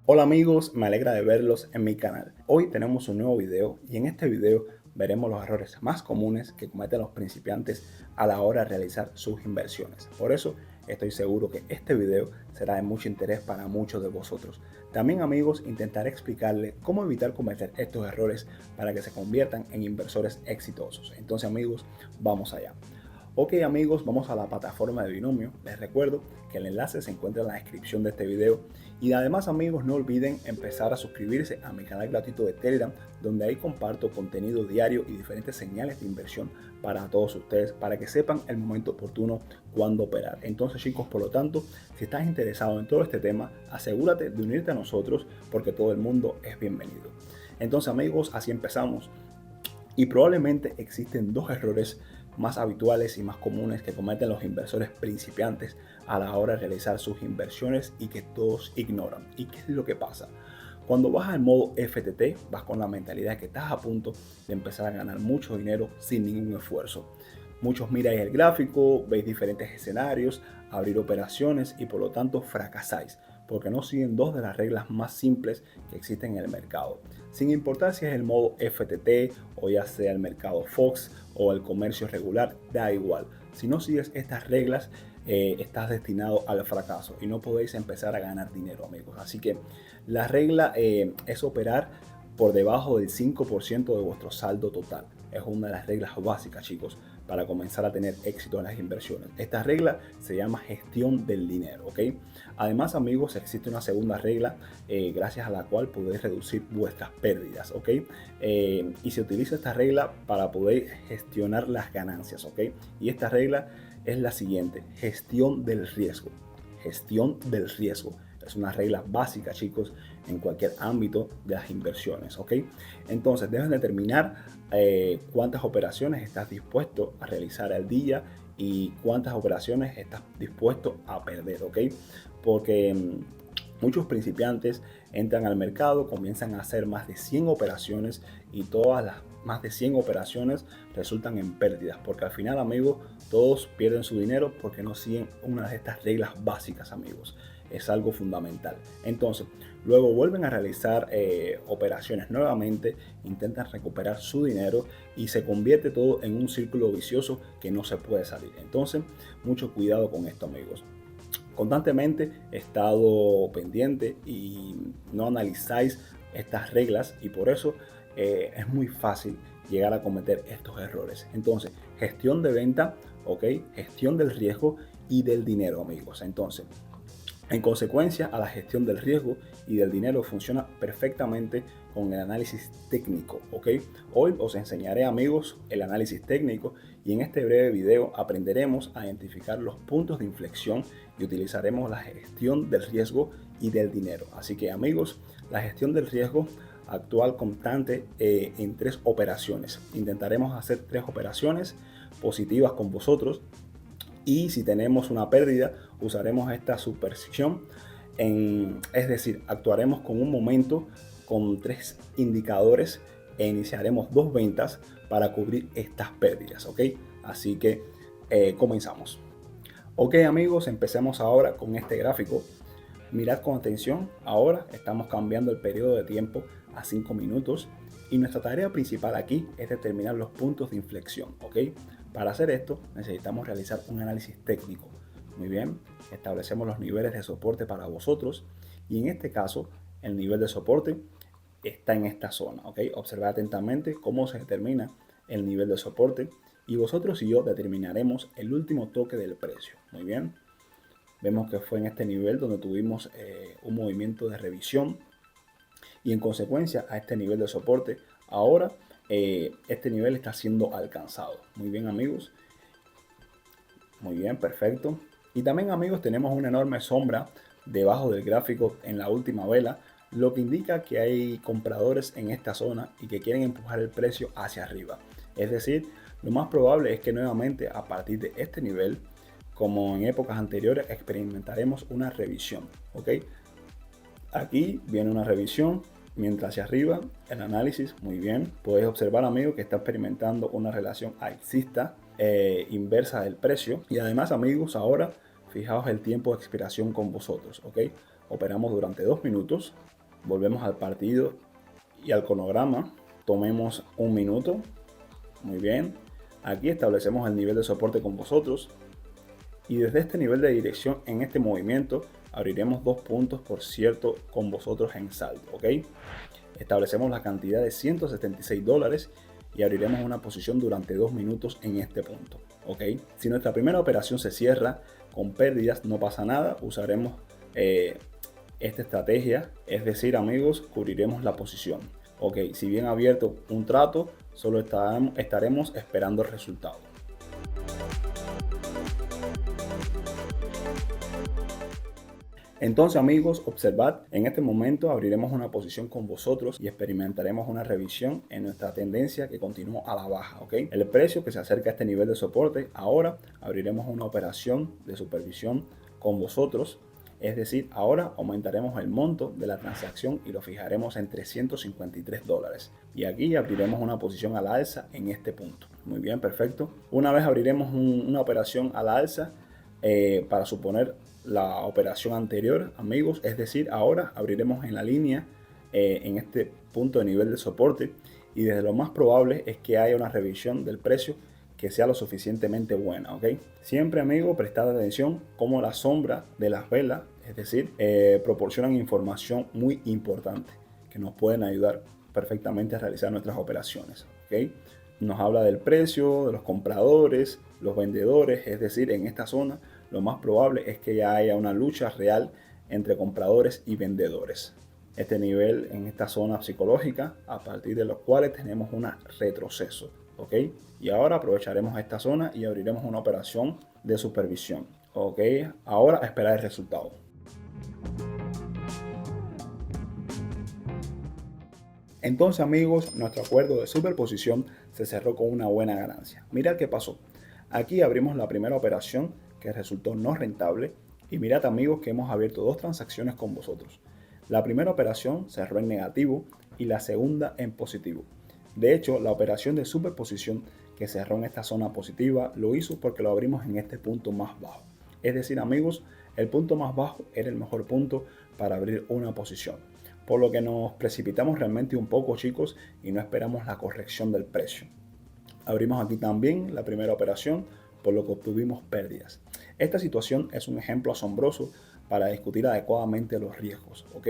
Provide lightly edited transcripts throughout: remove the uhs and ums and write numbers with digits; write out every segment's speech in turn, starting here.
Hola amigos, me alegra de verlos en mi canal. Hoy tenemos un nuevo video y en este video veremos los errores más comunes que cometen los principiantes a la hora de realizar sus inversiones. Por eso estoy seguro que este video será de mucho interés para muchos de vosotros. También amigos, intentaré explicarles cómo evitar cometer estos errores para que se conviertan en inversores exitosos. Entonces amigos, vamos allá. Ok amigos, vamos a la plataforma de Binomio. Les recuerdo que el enlace se encuentra en la descripción de este video. Y además amigos, no olviden empezar a suscribirse a mi canal gratuito de Telegram, donde ahí comparto contenido diario y diferentes señales de inversión para todos ustedes, para que sepan el momento oportuno cuando operar. Entonces chicos, por lo tanto, si estás interesado en todo este tema, asegúrate de unirte a nosotros porque todo el mundo es bienvenido. Entonces amigos, así empezamos. Y probablemente existen dos errores más habituales y más comunes que cometen los inversores principiantes a la hora de realizar sus inversiones y que todos ignoran. ¿Y qué es lo que pasa? Cuando vas al modo FTT, vas con la mentalidad de que estás a punto de empezar a ganar mucho dinero sin ningún esfuerzo. Muchos miráis el gráfico, veis diferentes escenarios, abrir operaciones y por lo tanto fracasáis, porque no siguen dos de las reglas más simples que existen en el mercado. Sin importar si es el modo FTT o ya sea el mercado Fox o el comercio regular, da igual. Si no sigues estas reglas, estás destinado al fracaso y no podéis empezar a ganar dinero, amigos. Así que la regla es operar por debajo del 5% de vuestro saldo total. Es una de las reglas básicas, chicos, para comenzar a tener éxito en las inversiones. Esta regla se llama gestión del dinero, ¿ok? Además, amigos, existe una segunda regla gracias a la cual podéis reducir vuestras pérdidas, ¿ok? Y se utiliza esta regla para poder gestionar las ganancias, ¿ok? Y esta regla es la siguiente: gestión del riesgo. Gestión del riesgo. Es una regla básica, chicos, en cualquier ámbito de las inversiones, ¿ok? Entonces, debes determinar cuántas operaciones estás dispuesto a realizar al día y cuántas operaciones estás dispuesto a perder, ¿ok? Porque muchos principiantes entran al mercado, comienzan a hacer más de 100 operaciones y todas las más de 100 operaciones resultan en pérdidas, porque al final, amigos, todos pierden su dinero porque no siguen una de estas reglas básicas, amigos. Es algo fundamental. Entonces, luego vuelven a realizar operaciones nuevamente, intentan recuperar su dinero y se convierte todo en un círculo vicioso que no se puede salir. Entonces, mucho cuidado con esto, amigos. Constantemente he estado pendiente y no analizáis estas reglas y por eso es muy fácil llegar a cometer estos errores. Entonces, gestión de venta, ok, gestión del riesgo y del dinero, amigos. Entonces, en consecuencia, a la gestión del riesgo y del dinero funciona perfectamente con el análisis técnico, ¿ok? Hoy os enseñaré, amigos, el análisis técnico y en este breve video aprenderemos a identificar los puntos de inflexión y utilizaremos la gestión del riesgo y del dinero. Así que, amigos, la gestión del riesgo actual constante en 3 operaciones. Intentaremos hacer 3 operaciones positivas con vosotros. Y si tenemos una pérdida, usaremos esta superstición, es decir, actuaremos con un momento con 3 indicadores e iniciaremos 2 ventas para cubrir estas pérdidas, ¿ok? Así que comenzamos. Ok amigos, empecemos ahora con este gráfico. Mirad con atención, ahora estamos cambiando el periodo de tiempo a 5 minutos y nuestra tarea principal aquí es determinar los puntos de inflexión, ¿ok? Para hacer esto necesitamos realizar un análisis técnico. Muy bien, establecemos los niveles de soporte para vosotros y en este caso el nivel de soporte está en esta zona, ¿ok? Observad atentamente cómo se determina el nivel de soporte y vosotros y yo determinaremos el último toque del precio. Muy bien, vemos que fue en este nivel donde tuvimos un movimiento de revisión y en consecuencia a este nivel de soporte ahora este nivel está siendo alcanzado. Muy bien amigos, muy bien, perfecto. Y también amigos tenemos una enorme sombra debajo del gráfico en la última vela, lo que indica que hay compradores en esta zona y que quieren empujar el precio hacia arriba. Es decir, lo más probable es que nuevamente a partir de este nivel, como en épocas anteriores, experimentaremos una revisión, ¿ok? Aquí viene una revisión, mientras hacia arriba el análisis, muy bien. Podéis observar, amigos, que está experimentando una relación alcista inversa del precio. Y además, amigos, ahora fijaos el tiempo de expiración con vosotros, ¿ok? Operamos durante 2 minutos. Volvemos al partido y al cronograma. Tomemos un minuto. Muy bien. Aquí establecemos el nivel de soporte con vosotros. Y desde este nivel de dirección en este movimiento abriremos 2 puntos por cierto con vosotros en saldo, ¿ok? Establecemos la cantidad de $176 y abriremos una posición durante 2 minutos en este punto, ¿ok? Si nuestra primera operación se cierra con pérdidas, no pasa nada, usaremos esta estrategia, es decir, amigos, cubriremos la posición, ¿ok? Si bien abierto un trato, solo estaremos esperando el resultado. Entonces, amigos, observad, en este momento abriremos una posición con vosotros y experimentaremos una revisión en nuestra tendencia que continúa a la baja, ¿ok? El precio que se acerca a este nivel de soporte, ahora abriremos una operación de supervisión con vosotros, es decir, ahora aumentaremos el monto de la transacción y lo fijaremos en $353. Y aquí abriremos una posición a la alza en este punto. Muy bien, perfecto. Una vez abriremos una operación a la alza, para suponer la operación anterior, amigos, es decir, ahora abriremos en la línea en este punto de nivel de soporte y desde lo más probable es que haya una revisión del precio que sea lo suficientemente buena, ¿ok? Siempre, amigos, prestad atención cómo la sombra de las velas, es decir, proporcionan información muy importante que nos pueden ayudar perfectamente a realizar nuestras operaciones, ¿ok? Nos habla del precio, de los compradores, los vendedores, es decir, en esta zona lo más probable es que ya haya una lucha real entre compradores y vendedores. Este nivel en esta zona psicológica, a partir de los cuales tenemos un retroceso, ¿ok? Y ahora aprovecharemos esta zona y abriremos una operación de supervisión, ¿ok? Ahora a esperar el resultado. Entonces, amigos, nuestro acuerdo de superposición se cerró con una buena ganancia. Mirad qué pasó. Aquí abrimos la primera operación que resultó no rentable y mirad, amigos, que hemos abierto 2 transacciones con vosotros. La primera operación cerró en negativo y la segunda en positivo. De hecho, la operación de superposición que cerró en esta zona positiva lo hizo porque lo abrimos en este punto más bajo. Es decir, amigos, el punto más bajo era el mejor punto para abrir una posición. Por lo que nos precipitamos realmente un poco, chicos, y no esperamos la corrección del precio. Abrimos aquí también la primera operación, por lo que obtuvimos pérdidas. Esta situación es un ejemplo asombroso para discutir adecuadamente los riesgos, ¿ok?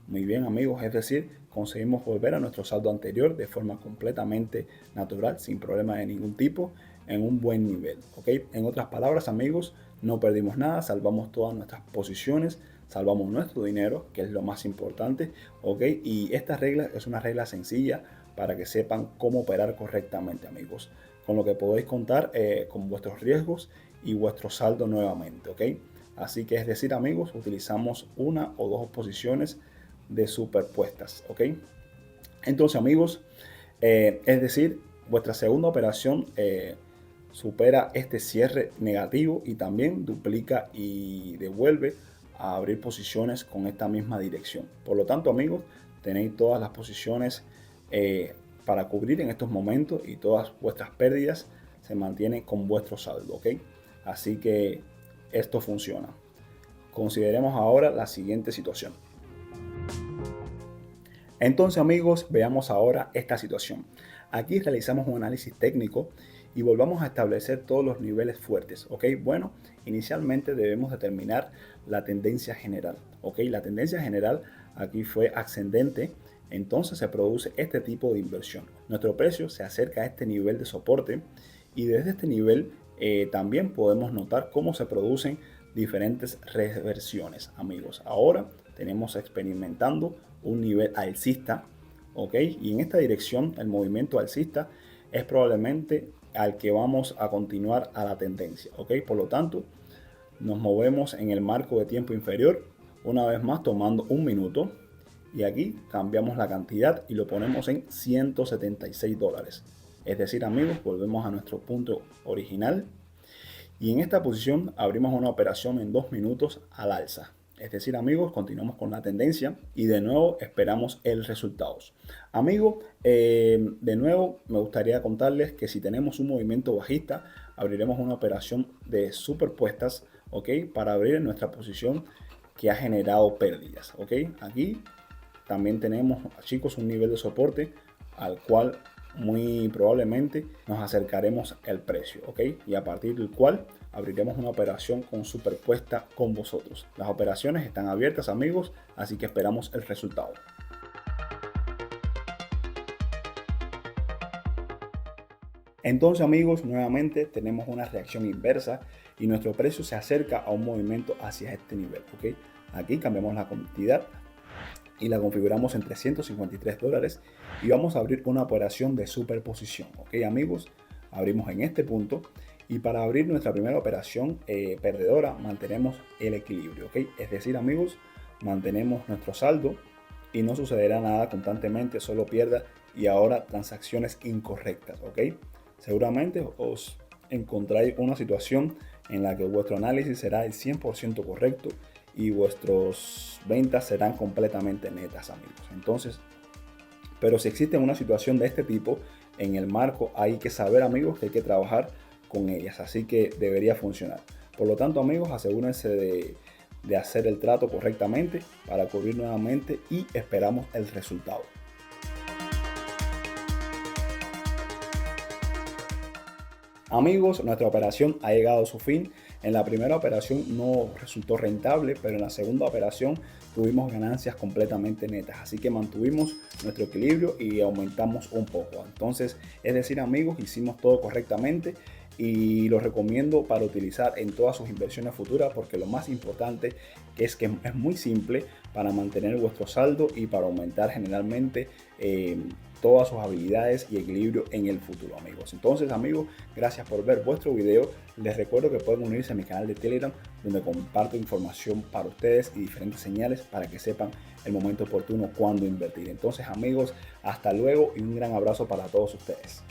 Muy bien, amigos, es decir, conseguimos volver a nuestro saldo anterior de forma completamente natural, sin problema de ningún tipo, en un buen nivel, ¿ok? En otras palabras, amigos, no perdimos nada, salvamos todas nuestras posiciones, salvamos nuestro dinero, que es lo más importante, ¿ok? Y esta regla es una regla sencilla para que sepan cómo operar correctamente, amigos, con lo que podéis contar con vuestros riesgos y vuestro saldo nuevamente, ¿ok? Así que es decir, amigos, utilizamos una o 2 posiciones de superpuestas, ¿ok? Entonces, amigos, es decir, vuestra segunda operación supera este cierre negativo y también duplica y devuelve a abrir posiciones con esta misma dirección. Por lo tanto, amigos, tenéis todas las posiciones para cubrir en estos momentos y todas vuestras pérdidas se mantienen con vuestro saldo, ¿ok? Así que esto funciona. Consideremos ahora la siguiente situación. Entonces, amigos, veamos ahora esta situación. Aquí realizamos un análisis técnico y volvamos a establecer todos los niveles fuertes, ¿ok? Bueno, inicialmente debemos determinar la tendencia general, ¿ok? La tendencia general aquí fue ascendente, entonces se produce este tipo de inversión. Nuestro precio se acerca a este nivel de soporte y desde este nivel también podemos notar cómo se producen diferentes reversiones, amigos. Ahora tenemos experimentando un nivel alcista, ¿ok? Y en esta dirección el movimiento alcista es probablemente al que vamos a continuar a la tendencia, ¿ok? Por lo tanto, nos movemos en el marco de tiempo inferior, una vez más tomando un minuto y aquí cambiamos la cantidad y lo ponemos en $176. Es decir, amigos, volvemos a nuestro punto original y en esta posición abrimos una operación en 2 minutos al alza. Es decir, amigos, continuamos con la tendencia y de nuevo esperamos el resultado. Amigos, de nuevo me gustaría contarles que si tenemos un movimiento bajista, abriremos una operación de superpuestas, ¿ok? Para abrir en nuestra posición que ha generado pérdidas, ¿ok? Aquí también tenemos, chicos, un nivel de soporte al cual muy probablemente nos acercaremos el precio, ¿ok? Y a partir del cual abriremos una operación con superpuesta con vosotros. Las operaciones están abiertas, amigos, así que esperamos el resultado. Entonces, amigos, nuevamente tenemos una reacción inversa y nuestro precio se acerca a un movimiento hacia este nivel, ¿ok? Aquí cambiamos la cantidad y la configuramos en $353 y vamos a abrir una operación de superposición, ¿ok, amigos? Abrimos en este punto y para abrir nuestra primera operación perdedora mantenemos el equilibrio, ¿ok? Es decir, amigos, mantenemos nuestro saldo y no sucederá nada constantemente, solo pierda y ahora transacciones incorrectas, ¿ok? Seguramente os encontráis una situación en la que vuestro análisis será el 100% correcto y vuestras ventas serán completamente netas, amigos. Entonces, pero si existe una situación de este tipo en el marco, hay que saber, amigos, que hay que trabajar con ellas, así que debería funcionar. Por lo tanto, amigos, asegúrense de hacer el trato correctamente para cubrir nuevamente y esperamos el resultado. Amigos, nuestra operación ha llegado a su fin. En la primera operación no resultó rentable, pero en la segunda operación tuvimos ganancias completamente netas. Así que mantuvimos nuestro equilibrio y aumentamos un poco. Entonces, es decir, amigos, hicimos todo correctamente y lo recomiendo para utilizar en todas sus inversiones futuras, porque lo más importante es que es muy simple para mantener vuestro saldo y para aumentar generalmente todas sus habilidades y equilibrio en el futuro, amigos. Entonces, amigos, gracias por ver vuestro video. Les recuerdo que pueden unirse a mi canal de Telegram, donde comparto información para ustedes y diferentes señales para que sepan el momento oportuno cuando invertir. Entonces, amigos, hasta luego y un gran abrazo para todos ustedes.